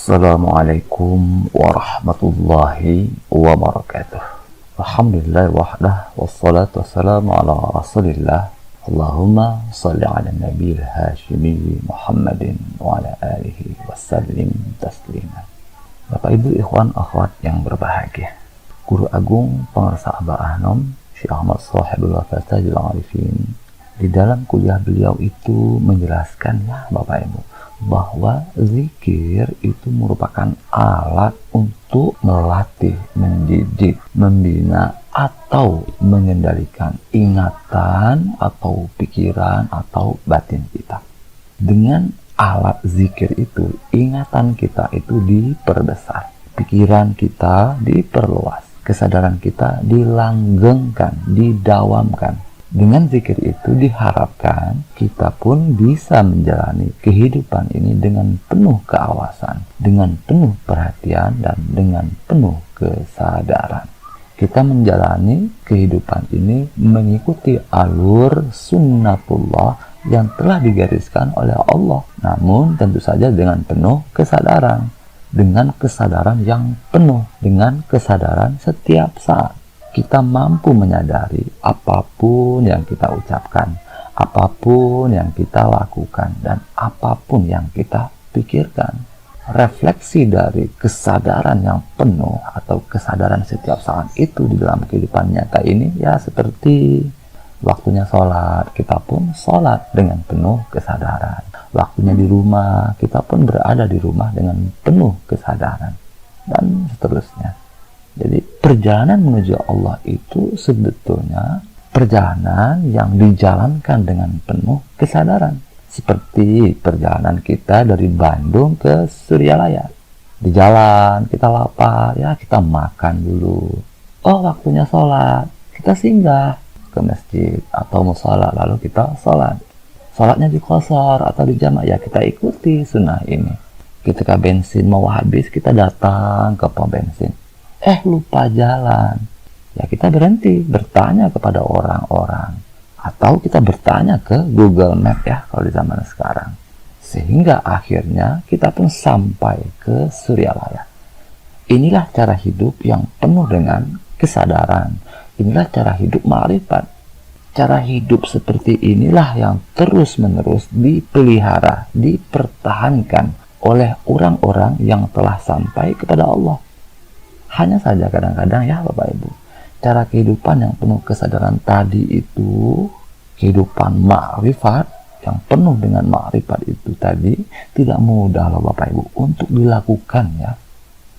Assalamualaikum warahmatullahi wabarakatuh. Alhamdulillah wahdah wassalatu wassalamu ala rasulillah. Allahumma salli ala nabiyil hashimi Muhammadin wa ala alihi wasallim taslima. Bapak ibu ikhwan akhwat yang berbahagia, Guru Agung Pengarsa Abah Ahnom Syekh Ahmad Shahibul Wafatajil Arifin di dalam kuliah beliau itu menjelaskan ya Bapak Ibu bahwa zikir itu merupakan alat untuk melatih, mendidik, membina atau mengendalikan ingatan atau pikiran atau batin kita. Dengan alat zikir itu, ingatan kita itu diperbesar, pikiran kita diperluas, kesadaran kita dilanggengkan, didawamkan. Dengan zikir itu diharapkan kita pun bisa menjalani kehidupan ini dengan penuh keawasan, dengan penuh perhatian, dan dengan penuh kesadaran. Kita menjalani kehidupan ini mengikuti alur sunnatullah yang telah digariskan oleh Allah. Namun tentu saja dengan penuh kesadaran, dengan kesadaran yang penuh, dengan kesadaran setiap saat. Kita mampu menyadari apapun yang kita ucapkan, apapun yang kita lakukan, dan apapun yang kita pikirkan. Refleksi dari kesadaran yang penuh atau kesadaran setiap saat itu di dalam kehidupan nyata ini ya seperti waktunya sholat, kita pun sholat dengan penuh kesadaran. Waktunya di rumah, kita pun berada di rumah dengan penuh kesadaran, dan seterusnya. Jadi perjalanan menuju Allah itu sebetulnya perjalanan yang dijalankan dengan penuh kesadaran. Seperti perjalanan kita dari Bandung ke Suryalaya. Di jalan kita lapar, ya kita makan dulu. Oh waktunya sholat, kita singgah ke masjid atau mushola lalu kita sholat. Sholatnya di qashar atau di jamak, ya kita ikuti sunnah ini. Ketika bensin mau habis, kita datang ke pom bensin. Lupa jalan, ya kita berhenti bertanya kepada orang-orang atau kita bertanya ke Google Map ya kalau di zaman sekarang, sehingga akhirnya kita pun sampai ke Suryalaya. Inilah cara hidup yang penuh dengan kesadaran, inilah cara hidup ma'rifat. Cara hidup seperti inilah yang terus-menerus dipelihara, dipertahankan oleh orang-orang yang telah sampai kepada Allah. Hanya saja kadang-kadang ya Bapak Ibu, cara kehidupan yang penuh kesadaran tadi itu, kehidupan ma'rifat yang penuh dengan ma'rifat itu tadi tidak mudah loh Bapak Ibu untuk dilakukan ya.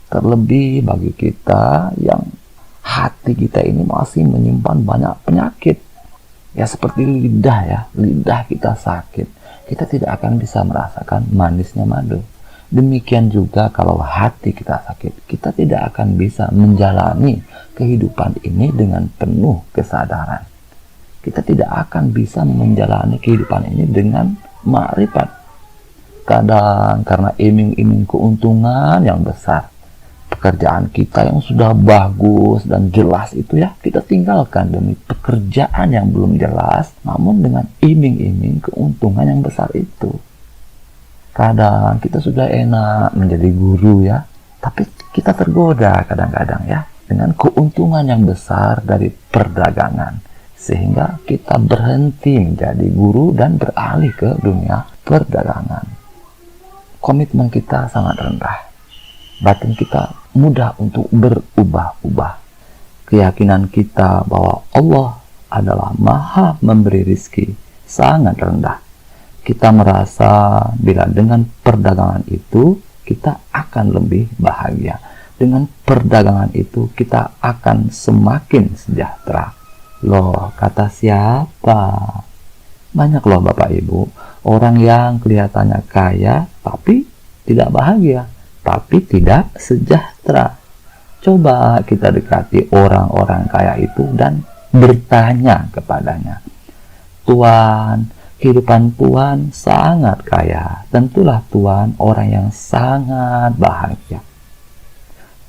Terlebih bagi kita yang hati kita ini masih menyimpan banyak penyakit. Ya seperti lidah ya, lidah kita sakit, kita tidak akan bisa merasakan manisnya madu. Demikian juga kalau hati kita sakit, kita tidak akan bisa menjalani kehidupan ini dengan penuh kesadaran. Kita tidak akan bisa menjalani kehidupan ini dengan ma'rifat. Kadang karena iming-iming keuntungan yang besar, pekerjaan kita yang sudah bagus dan jelas itu ya, kita tinggalkan demi pekerjaan yang belum jelas, namun dengan iming-iming keuntungan yang besar itu. Kadang kita sudah enak menjadi guru ya, tapi kita tergoda kadang-kadang ya dengan keuntungan yang besar dari perdagangan, sehingga kita berhenti menjadi guru dan beralih ke dunia perdagangan. Komitmen kita sangat rendah, batin kita mudah untuk berubah-ubah. Keyakinan kita bahwa Allah adalah Maha memberi rizki sangat rendah. Kita merasa bila dengan perdagangan itu kita akan lebih bahagia. Dengan perdagangan itu kita akan semakin sejahtera. Loh, kata siapa? Banyak loh Bapak Ibu, orang yang kelihatannya kaya tapi tidak bahagia, tapi tidak sejahtera. Coba kita dekati orang-orang kaya itu dan bertanya kepadanya, Tuan, kehidupan Tuan sangat kaya. Tentulah Tuan orang yang sangat bahagia.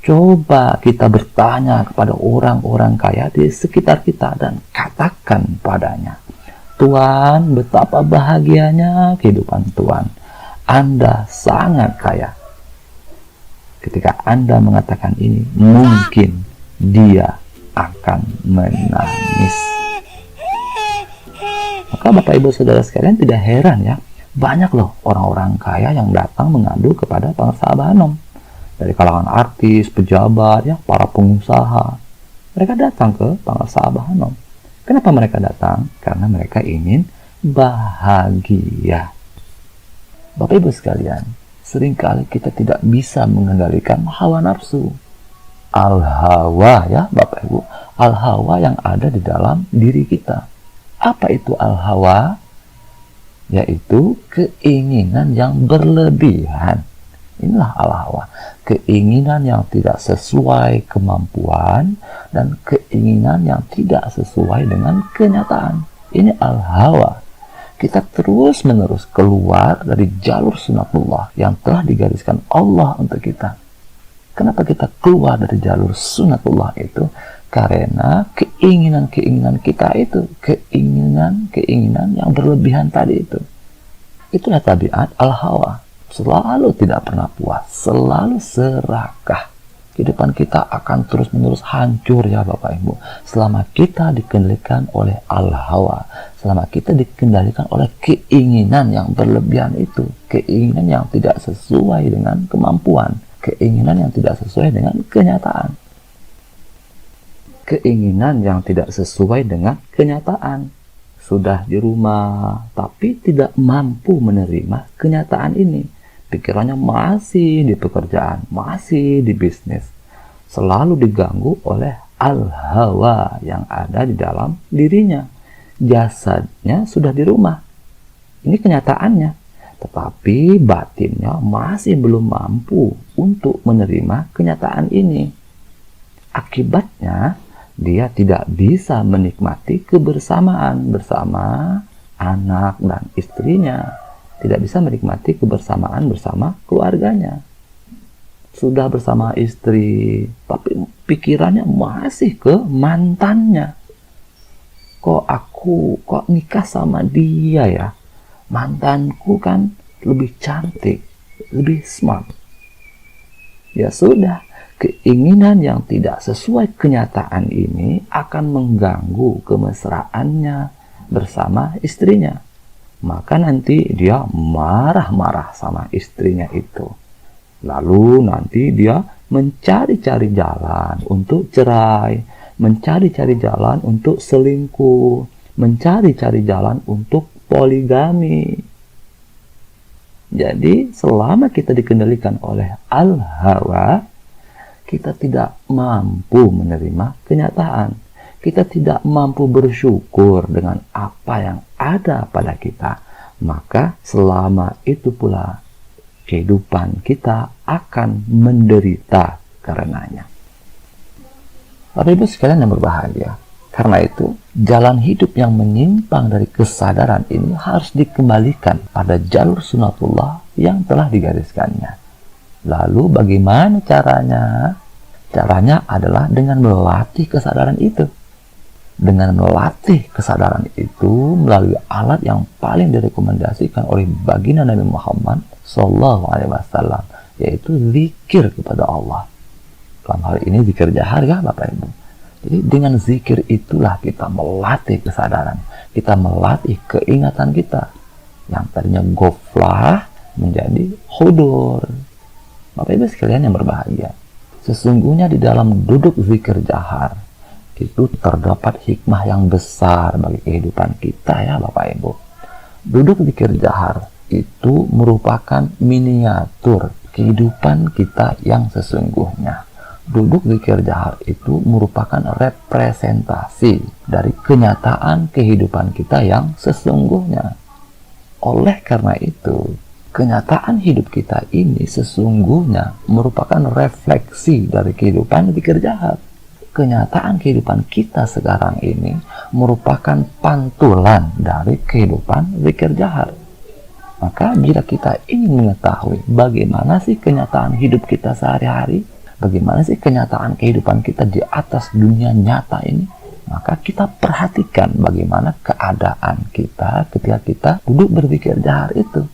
Coba kita bertanya kepada orang-orang kaya di sekitar kita dan katakan padanya, Tuan, betapa bahagianya kehidupan Tuan. Anda sangat kaya. Ketika Anda mengatakan ini, mungkin dia akan menangis. Maka Bapak Ibu Saudara sekalian tidak heran ya, banyak loh orang-orang kaya yang datang mengadu kepada pengusaha Bahanom. Dari kalangan artis, pejabat, ya, para pengusaha. Mereka datang ke pengusaha Bahanom. Kenapa mereka datang? Karena mereka ingin bahagia. Bapak Ibu sekalian, seringkali kita tidak bisa mengendalikan hawa nafsu. Al-hawa ya Bapak Ibu, al-hawa yang ada di dalam diri kita. Apa itu al-hawa? Yaitu keinginan yang berlebihan. Inilah al-hawa, keinginan yang tidak sesuai kemampuan dan keinginan yang tidak sesuai dengan kenyataan. Ini al-hawa. Kita terus-menerus keluar dari jalur sunatullah yang telah digariskan Allah untuk kita. Kenapa kita keluar dari jalur sunatullah itu? Karena keinginan-keinginan kita itu, keinginan-keinginan yang berlebihan tadi itu. Itulah tabiat al-hawa. Selalu tidak pernah puas, selalu serakah. Kehidupan kita akan terus-menerus hancur ya Bapak Ibu, selama kita dikendalikan oleh al-hawa, selama kita dikendalikan oleh keinginan yang berlebihan itu, keinginan yang tidak sesuai dengan kemampuan, keinginan yang tidak sesuai dengan kenyataan. Keinginan yang tidak sesuai dengan kenyataan. Sudah di rumah, tapi tidak mampu menerima kenyataan ini. Pikirannya masih di pekerjaan, masih di bisnis. Selalu diganggu oleh al-hawa yang ada di dalam dirinya. Jasadnya sudah di rumah. Ini kenyataannya. Tetapi batinnya masih belum mampu untuk menerima kenyataan ini. Akibatnya, dia tidak bisa menikmati kebersamaan bersama anak dan istrinya. Tidak bisa menikmati kebersamaan bersama keluarganya. Sudah bersama istri, tapi pikirannya masih ke mantannya. Kok nikah sama dia ya? Mantanku kan lebih cantik, lebih smart. Ya sudah, keinginan yang tidak sesuai kenyataan ini akan mengganggu kemesraannya bersama istrinya. Maka nanti dia marah-marah sama istrinya itu. Lalu nanti dia mencari-cari jalan untuk cerai, mencari-cari jalan untuk selingkuh, mencari-cari jalan untuk poligami. Jadi selama kita dikendalikan oleh al-hawa, kita tidak mampu menerima kenyataan. Kita tidak mampu bersyukur dengan apa yang ada pada kita. Maka selama itu pula kehidupan kita akan menderita karenanya. Bapak Ibu sekalian yang berbahagia, karena itu jalan hidup yang menyimpang dari kesadaran ini harus dikembalikan pada jalur sunatullah yang telah digariskannya. Lalu bagaimana caranya? Caranya adalah dengan melatih kesadaran itu. Dengan melatih kesadaran itu melalui alat yang paling direkomendasikan oleh baginda Nabi Muhammad SAW, yaitu zikir kepada Allah. Dalam hal ini zikir jahar ya Bapak Ibu. Jadi dengan zikir itulah kita melatih kesadaran, kita melatih keingatan kita yang tadinya goflah menjadi hudur. Bapak Ibu sekalian yang berbahagia, sesungguhnya di dalam duduk zikir jahar itu terdapat hikmah yang besar bagi kehidupan kita ya Bapak Ibu. Duduk zikir jahar itu merupakan miniatur kehidupan kita yang sesungguhnya. Duduk zikir jahar itu merupakan representasi dari kenyataan kehidupan kita yang sesungguhnya. Oleh karena itu, kenyataan hidup kita ini sesungguhnya merupakan refleksi dari kehidupan zikir jahar. Kenyataan kehidupan kita sekarang ini merupakan pantulan dari kehidupan zikir jahar. Maka bila kita ingin mengetahui bagaimana sih kenyataan hidup kita sehari-hari, bagaimana sih kenyataan kehidupan kita di atas dunia nyata ini, maka kita perhatikan bagaimana keadaan kita ketika kita duduk berzikir jahar itu.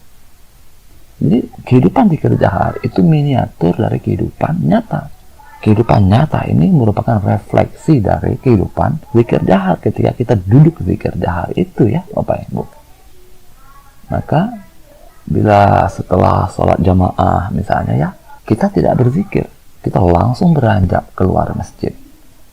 Jadi kehidupan zikir jahar itu miniatur dari kehidupan nyata. Kehidupan nyata ini merupakan refleksi dari kehidupan zikir jahar ketika kita duduk zikir jahar itu ya Bapak Ibu. Maka bila setelah sholat jamaah misalnya ya, kita tidak berzikir, kita langsung beranjak keluar masjid.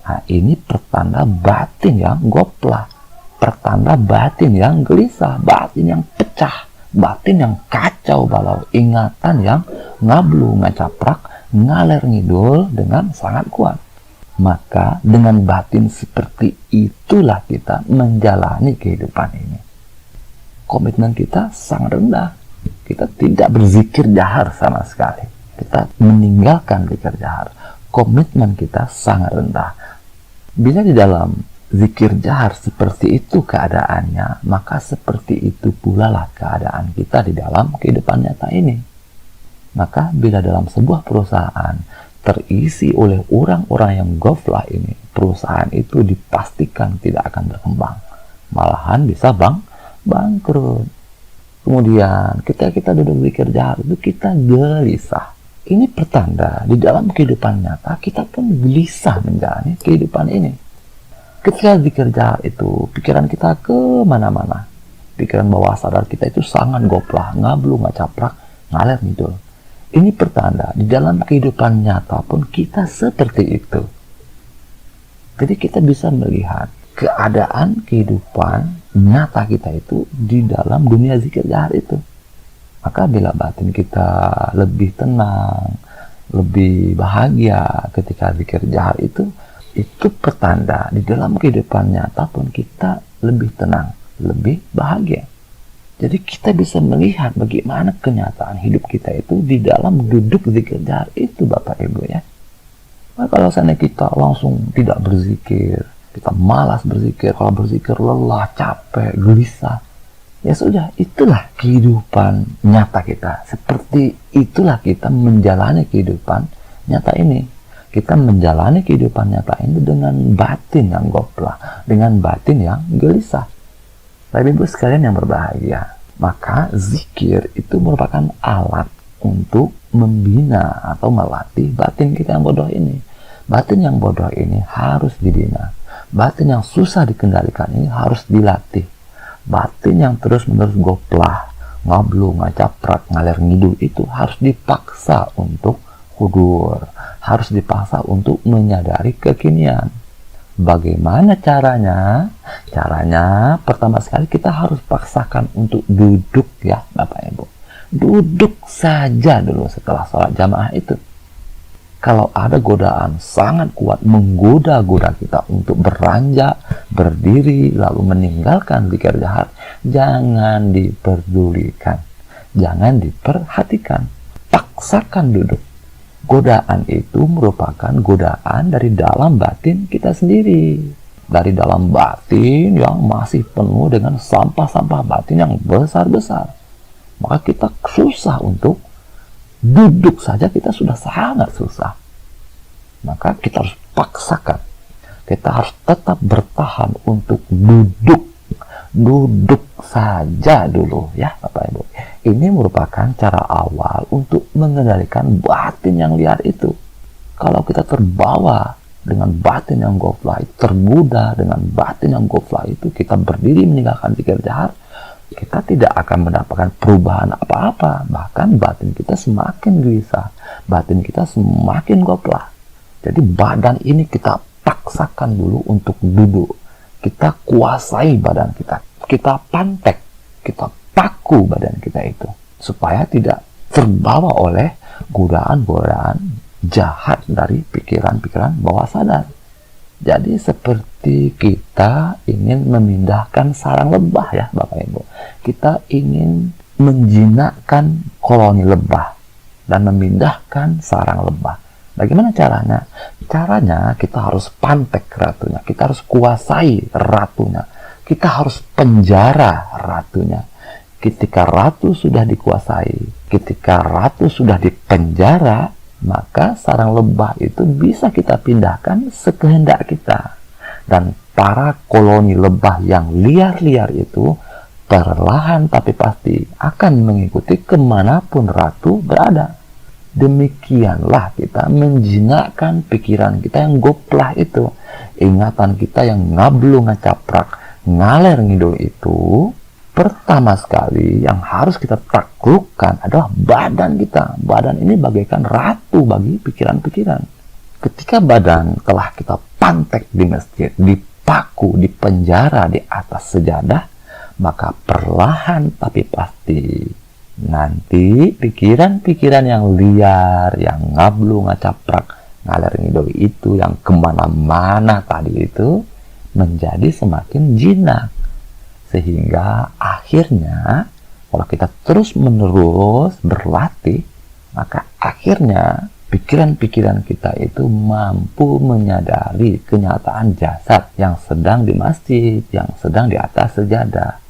Nah, ini pertanda batin yang goplah, pertanda batin yang gelisah, batin yang pecah, batin yang kacau balau, ingatan yang ngablu, ngacaprak, ngaler ngidul dengan sangat kuat. Maka dengan batin seperti itulah kita menjalani kehidupan ini. Komitmen kita sangat rendah. Kita tidak berzikir jahar sama sekali. Kita meninggalkan zikir jahar. Komitmen kita sangat rendah. Bila di dalam zikir jahar seperti itu keadaannya, maka seperti itu pula lah keadaan kita di dalam kehidupan nyata ini. Maka bila dalam sebuah perusahaan terisi oleh orang-orang yang ghaflah ini, perusahaan itu dipastikan tidak akan berkembang. Malahan bisa bangkrut. Kemudian kita duduk zikir jahar itu kita gelisah. Ini pertanda di dalam kehidupan nyata kita pun gelisah menjalani kehidupan ini. Ketika zikir jahar itu pikiran kita kemana-mana. Pikiran bawah sadar kita itu sangat goplah, ngablu, ngacaprak, ngalir ngidul. Ini pertanda di dalam kehidupan nyata pun kita seperti itu. Jadi kita bisa melihat keadaan kehidupan nyata kita itu di dalam dunia zikir jahar itu. Maka bila batin kita lebih tenang, lebih bahagia ketika zikir jahar itu pertanda di dalam kehidupan nyata pun kita lebih tenang, lebih bahagia. Jadi kita bisa melihat bagaimana kenyataan hidup kita itu di dalam duduk zikir jahar itu Bapak Ibu ya. Nah, kalau seandainya kita langsung tidak berzikir, kita malas berzikir, kalau berzikir lelah, capek, gelisah, ya sudah, itulah kehidupan nyata kita. Seperti itulah kita menjalani kehidupan nyata ini. Kita menjalani kehidupan nyata ini dengan batin yang goplah, dengan batin yang gelisah. Bapak Ibu sekalian yang berbahagia, maka zikir itu merupakan alat untuk membina atau melatih batin kita yang bodoh ini. Batin yang bodoh ini harus dibina. Batin yang susah dikendalikan ini harus dilatih. Batin yang terus-menerus goplah, ngablu, ngacaprak, ngalir ngidul itu harus dipaksa untuk hudur, harus dipaksa untuk menyadari kekinian. Bagaimana caranya? Caranya pertama sekali kita harus paksakan untuk duduk ya Bapak Ibu. Duduk saja dulu setelah sholat jamaah itu. Kalau ada godaan sangat kuat menggoda-goda kita untuk beranjak, berdiri, lalu meninggalkan zikir jahar, jangan diperdulikan, jangan diperhatikan, paksakan duduk. Godaan itu merupakan godaan dari dalam batin kita sendiri, dari dalam batin yang masih penuh dengan sampah-sampah batin yang besar-besar. Maka kita susah untuk duduk saja, kita sudah sangat susah. Maka kita harus paksakan, kita harus tetap bertahan untuk duduk saja dulu ya Bapak Ibu. Ini merupakan cara awal untuk mengendalikan batin yang liar itu. Kalau kita terbawa dengan batin yang ghaflah, tergoda dengan batin yang ghaflah itu, kita berdiri meninggalkan zikir jahar, kita tidak akan mendapatkan perubahan apa-apa. Bahkan batin kita semakin gelisah, batin kita semakin goplah. Jadi badan ini kita paksakan dulu untuk duduk. Kita kuasai badan kita. Kita pantek, kita paku badan kita itu. Supaya tidak terbawa oleh godaan-godaan jahat dari pikiran-pikiran bawah sadar. Jadi seperti kita ingin memindahkan sarang lebah ya Bapak Ibu. Kita ingin menjinakkan koloni lebah dan memindahkan sarang lebah. Bagaimana caranya? Caranya kita harus pantek ratunya, kita harus kuasai ratunya, kita harus penjara ratunya. Ketika ratu sudah dikuasai, ketika ratu sudah dipenjara, maka sarang lebah itu bisa kita pindahkan sekehendak kita. Dan para koloni lebah yang liar-liar itu perlahan tapi pasti akan mengikuti kemanapun ratu berada. Demikianlah kita menjinakkan pikiran kita yang goplah itu, ingatan kita yang ngablu ngacaprak, ngaler ngidul itu. Pertama sekali yang harus kita taklukkan adalah badan kita. Badan ini bagaikan ratu bagi pikiran-pikiran. Ketika badan telah kita pantek di masjid, dipaku, dipenjara di atas sejadah, maka perlahan tapi pasti nanti pikiran-pikiran yang liar, yang ngablu ngacaprak, ngalir ngidul itu, yang kemana-mana tadi itu menjadi semakin jinak. Sehingga akhirnya kalau kita terus-menerus berlatih, maka akhirnya pikiran-pikiran kita itu mampu menyadari kenyataan jasad yang sedang di masjid, yang sedang di atas sejadah.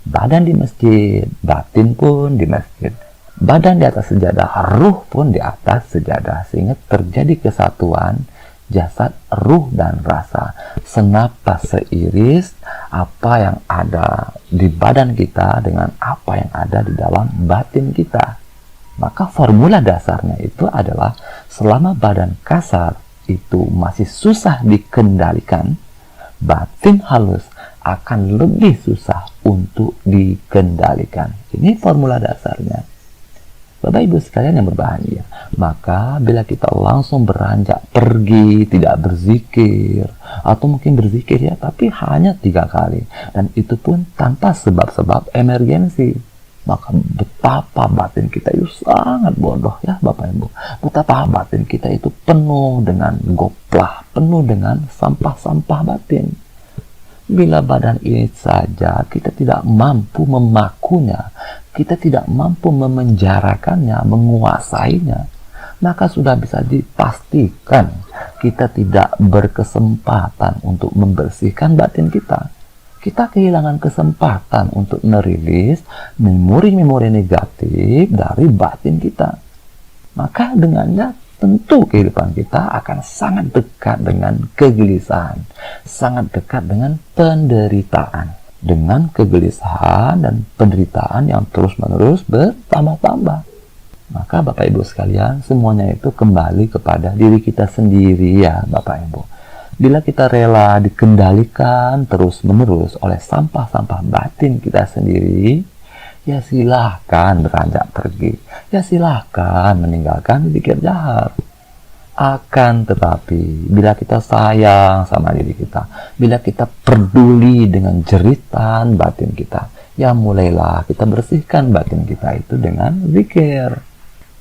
Badan di masjid, batin pun di masjid. Badan di atas sejadah, ruh pun di atas sejadah. Sehingga terjadi kesatuan jasad, ruh, dan rasa. Senapas seiris apa yang ada di badan kita dengan apa yang ada di dalam batin kita. Maka formula dasarnya itu adalah selama badan kasar itu masih susah dikendalikan, batin halus akan lebih susah untuk dikendalikan. Ini formula dasarnya. Bapak Ibu sekalian yang berbahagia, maka bila kita langsung beranjak pergi, tidak berzikir, atau mungkin berzikir ya, tapi hanya 3 kali, dan itu pun tanpa sebab-sebab emergensi, maka betapa batin kita itu sangat bodoh ya Bapak Ibu. Betapa batin kita itu penuh dengan goplah, penuh dengan sampah-sampah batin. Bila badan ini saja kita tidak mampu memakunya, kita tidak mampu memenjarakannya, menguasainya, maka sudah bisa dipastikan kita tidak berkesempatan untuk membersihkan batin kita. Kita kehilangan kesempatan untuk merilis memori-memori negatif dari batin kita. Maka dengannya tentu kehidupan kita akan sangat dekat dengan kegelisahan, sangat dekat dengan penderitaan. Dengan kegelisahan dan penderitaan yang terus-menerus bertambah-tambah. Maka Bapak Ibu sekalian, semuanya itu kembali kepada diri kita sendiri ya Bapak Ibu. Bila kita rela dikendalikan terus-menerus oleh sampah-sampah batin kita sendiri, ya silahkan beranjak pergi, ya silahkan meninggalkan zikir jahar. Akan tetapi bila kita sayang sama diri kita, bila kita peduli dengan jeritan batin kita, ya mulailah kita bersihkan batin kita itu dengan zikir.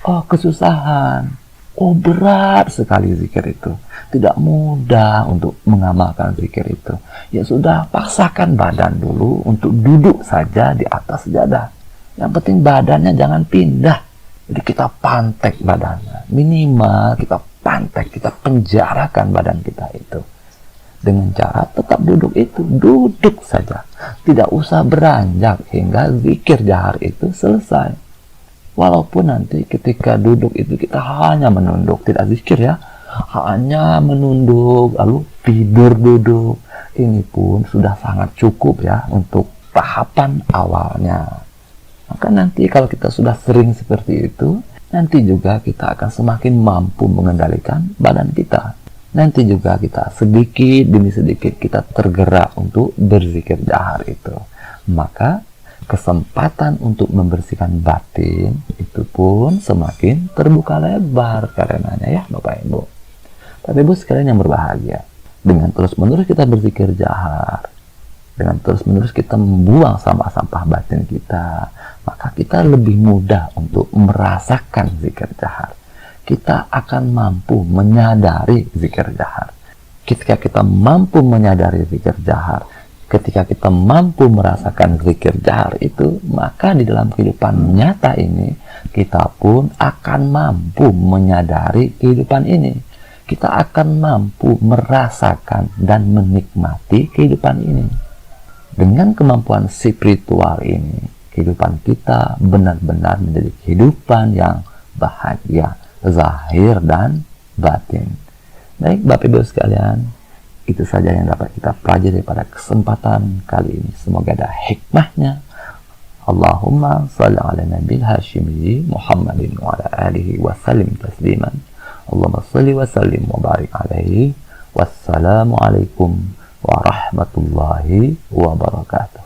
Oh kesusahan, oh berat sekali zikir itu, tidak mudah untuk mengamalkan zikir itu. Ya sudah, paksakan badan dulu untuk duduk saja di atas sejadah. Yang penting badannya jangan pindah. Jadi kita pantek badannya, minimal kita pantek, kita penjarakan badan kita itu dengan cara tetap duduk itu, duduk saja, tidak usah beranjak hingga zikir jahar itu selesai. Walaupun nanti ketika duduk itu kita hanya menunduk, tidak zikir ya, hanya menunduk lalu tidur duduk, ini pun sudah sangat cukup ya untuk tahapan awalnya. Maka nanti kalau kita sudah sering seperti itu, nanti juga kita akan semakin mampu mengendalikan badan kita. Nanti juga kita sedikit demi sedikit kita tergerak untuk berzikir jahar itu. Maka kesempatan untuk membersihkan batin itu pun semakin terbuka lebar karenanya ya Bapak Ibu. Tapi Ibu sekalian yang berbahagia, dengan terus-menerus kita berzikir jahar, dengan terus-menerus kita membuang sampah-sampah batin kita, maka kita lebih mudah untuk merasakan zikir jahar. Kita akan mampu menyadari zikir jahar. Ketika kita mampu menyadari zikir jahar, ketika kita mampu merasakan zikir jahar itu, maka di dalam kehidupan nyata ini, kita pun akan mampu menyadari kehidupan ini. Kita akan mampu merasakan dan menikmati kehidupan ini. Dengan kemampuan spiritual ini, kehidupan kita benar-benar menjadi kehidupan yang bahagia, zahir dan batin. Baik Bapak Ibu sekalian, itu saja yang dapat kita pelajari pada kesempatan kali ini. Semoga ada hikmahnya, Allahumma salli ala nabil hashimi Muhammadin wa ala alihi wa sallim tasliman. Allahumma salli wa sallim wa barik alaihi. Wassalamualaikum warahmatullahi wabarakatuh.